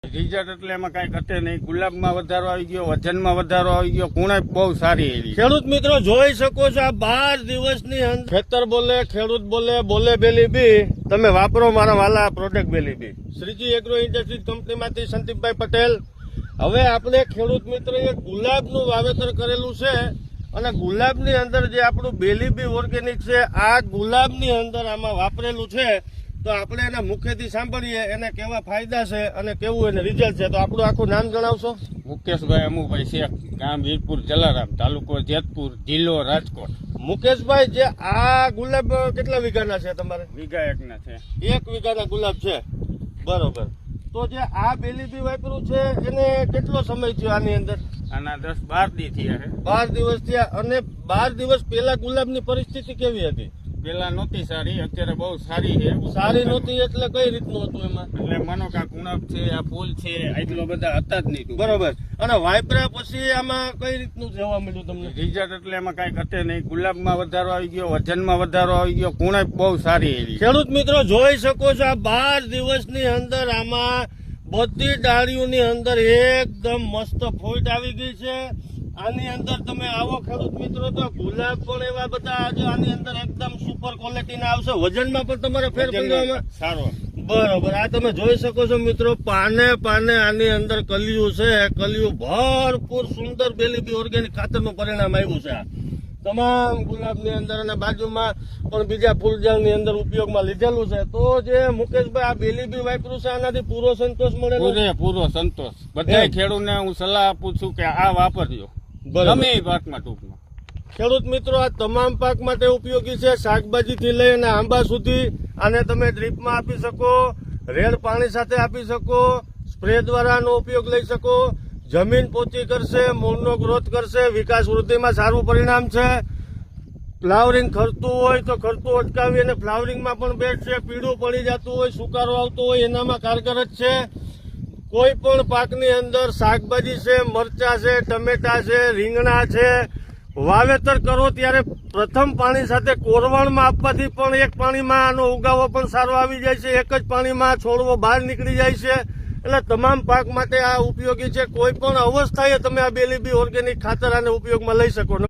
Result એટલે એમાં કઈ ઘટે નહીં. ગુલાબમાં વધારો આવી ગયો, વજનમાં વધારો આવી ગયો, કુણાઈ બહુ સારી એવી. ખેડૂત મિત્રો જોઈ શકો છો આ 12 દિવસની અંદર ખેતર બોલે, ખેડૂત બોલે, બોલે બેલી બી. તમે વાપરો મારા વાલા પ્રોડક્ટ બેલી બી. શ્રીજી એગ્રો ઇન્ડસ્ટ્રીઝ કંપનીમાંથી સંદીપભાઈ પટેલ. હવે આપણે ખેડૂત મિત્ર એક ગુલાબનું વાવેતર કરેલું છે અને ગુલાબની અંદર જે આપણું બેલી બી ઓર્ગેનિક છે આ ગુલાબની અંદર આમાં વાપરેલું છે. તો આપણે એના મુખ્યથી સાંભળીએ એને કેવા ફાયદા છે અને કેવું એને રિઝલ્ટ છે. તો આપણું આખું નામ જણાવશો? મુકેશભાઈ અમુભાઈ શેખ, ગામ વીરપુર જલારામ, તાલુકો જેતપુર, જિલ્લો રાજકોટ. મુકેશભાઈ, જે આ ગુલાબ કેટલા વીઘાના છે તમારે? વીઘા એકના છે. 1 વીઘાના ગુલાબ છે, બરોબર. તો જે આ બેલી બી વાપર્યું છે એને કેટલો સમય થયો આની અંદર? આના 10-12 દી થયા છે. 12 દિવસ થયા. અને 12 દિવસ પહેલા ગુલાબની પરિસ્થિતિ કેવી હતી? પેલા નહોતી સારી, અત્યારે બહુ સારી છે. સારી નહોતી એટલે કઈ રીતનું હતું એમાં? એટલે માનો કે આ કુણપ છે, આ ફૂલ છે, એટલો બધા હતા જ નહીં. બરોબર. અને વાપર્યા પછી આમાં કઈ રીતનું જોવા મળ્યું તમને? રિઝલ્ટ એટલે એમાં કઈ ઘટે નહીં. ગુલાબમાં વધારો આવી ગયો, વજનમાં વધારો આવી ગયો, કુણાઈ બહુ સારી એવી. ખેડૂત મિત્રો જોઈ શકો છો આ 12 દિવસની અંદર આમાં બધી ડાળીઓની અંદર એકદમ મસ્ત ફૂટ આવી ગઈ છે. આની અંદર તમે આવો ખેડૂત મિત્રો તો ગુલાબ પણ એવા બધા આજે આની અંદર એકદમ સુપર ક્વોલિટીના આવશે. વજનમાં પણ તમારે ફેર પડવામાં સારો. બરોબર. આ તમે જોઈ શકો છો મિત્રો, પાને પાને આની અંદર કલિયું છે. કલિયું ભરપૂર સુંદર બેલી બી ઓર્ગેનિક ખાતરનું પરિણામ આવ્યું છે. આ તમામ ગુલાબની અંદર અને બાજુમાં પણ બીજા ફૂલજાળની અંદર ઉપયોગમાં લીધેલું છે. તો જે મુકેશભાઈ આ બેલી બી વાપર્યું છે આનાથી પૂરો સંતોષ મળેલો? પૂરો સંતોષ. બધા ખેડૂતને હું સલાહ આપું છું કે આ વાપરજો, ગમે એ પાકમાં. ટૂંકમાં ખેડૂત મિત્રો આ તમામ પાક માટે ઉપયોગી છે. શાકભાજીથી લઈને આંબા સુધી આને તમે ડ્રીપમાં આપી શકો, રેડ પાણી સાથે આપી શકો, સ્પ્રે દ્વારા આનો ઉપયોગ લઈ શકો. જમીન પોચી કરશે, મૂળનો ગ્રોથ કરશે, વિકાસ વૃદ્ધિમાં સારું પરિણામ છે. ફ્લાવરિંગ ખરતું હોય તો ખરતું અટકાવી અને ફ્લાવરિંગમાં પણ બેસ્ટ છે. પીળું પડી જતું હોય, સુકારો આવતો હોય એનામાં કારગર જ છે. કોઈ પણ પાકની અંદર શાકભાજી છે, મરચા છે, ટમેટા છે, રીંગણા છે, વાવેતર કરો ત્યારે પ્રથમ પાણી સાથે કોરવણમાં આપવાથી પણ એક પાણીમાં આનો ઉગાવો પણ સારો આવી જાય છે. એક જ પાણીમાં છોડવો બહાર નીકળી જાય છે. એટલે તમામ પાક માટે આ ઉપયોગી છે. કોઈ પણ અવસ્થાએ તમે આ બેલી બી ઓર્ગેનિક ખાતર આને ઉપયોગમાં લઈ શકો.